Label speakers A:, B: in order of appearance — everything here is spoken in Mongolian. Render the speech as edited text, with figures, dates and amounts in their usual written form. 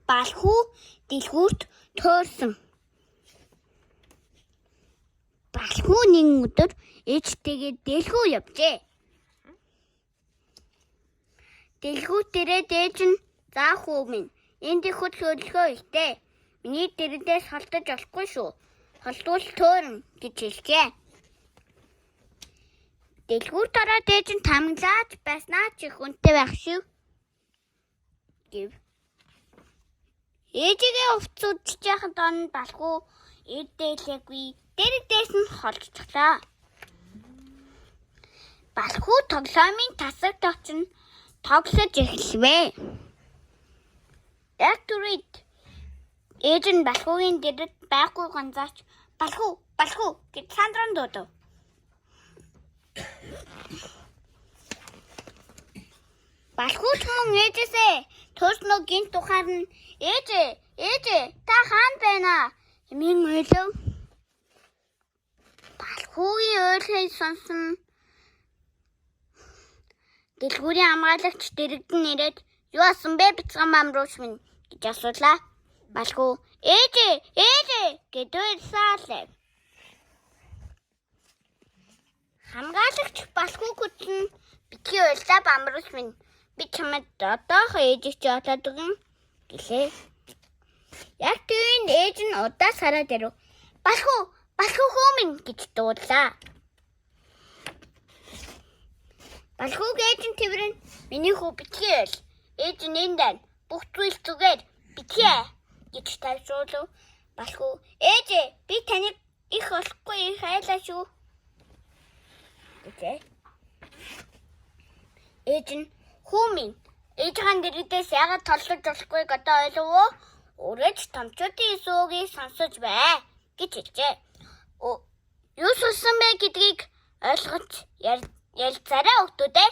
A: Балхуу дэлгүүрт туурсан. Балхуу нэгэн өдөр ээжтэйгээ дэлгүү явжээ. Дэлгүүртээ ээж нь "За хүү минь, энд их хөдөлгөөн ихтэй. Миний дэрдээс холдож болохгүй шүү. Холдвол төөрөн" гэж хэлжээ. Дэлгүүрт ороод ээж нь "Тамглаач байснаа ч их үнэтэй байх шүү" гэв. Ээжигээ увцсуудж яхад он балхуу ирдээлээгүй дэрдээс нь холдчихлаа. Балхуу тоглоомын тасагт очино тоглож эхэлвэ. Яг түрээд ээж нь балхуугийн дэрд байхгүй ганцаач "Балхуу, балхуу" гэж сандран дуудав. Балхуу ч мөн ээжээсээ төрснөө гинт ухаарна "Ээжээ, та хаана байна аа?" хэмээн уйлав. Балхуугийн уйлыг сонсон дэлгүүрийн хамгаалагч дэрэгдэн ирээд "Юу асан бэ бяцхан мамрууч минь" гэж асуулаа. Балхуу "Ээжээ" гэд уйлсаалаа. Хамгаалагч балхууг нь "Битгий уйлаа бамрууч минь. Би чамд одоохоо ээжийг чи олоод өгнө" гэлээ. Яг түүнд ээж нь удаас хараад ирэв. Балхуу хүү минь" гэж дуудлаа. Балхууг ээж нь тэрвэрэн "Миний хүү битгий уйл. Ээж нь энд байна. Бүх зүйл зүгээр. Битгий" гэж тайвшруулав. Балхуу "Ээжээ, би таныг их олохгүй их айлаа шүү" гэжээ. Ээж нь "Хүү минь, ээжийн дэрдээс яагаад толлож болохгүйг одоо ойлгов уу? Үргэлж томчуудын суугийг сонсож бай" гэж хэлжээ. Юу сонссон бэ гэдгийг ойлгож ярилцаарай хүүхдүүд ээ.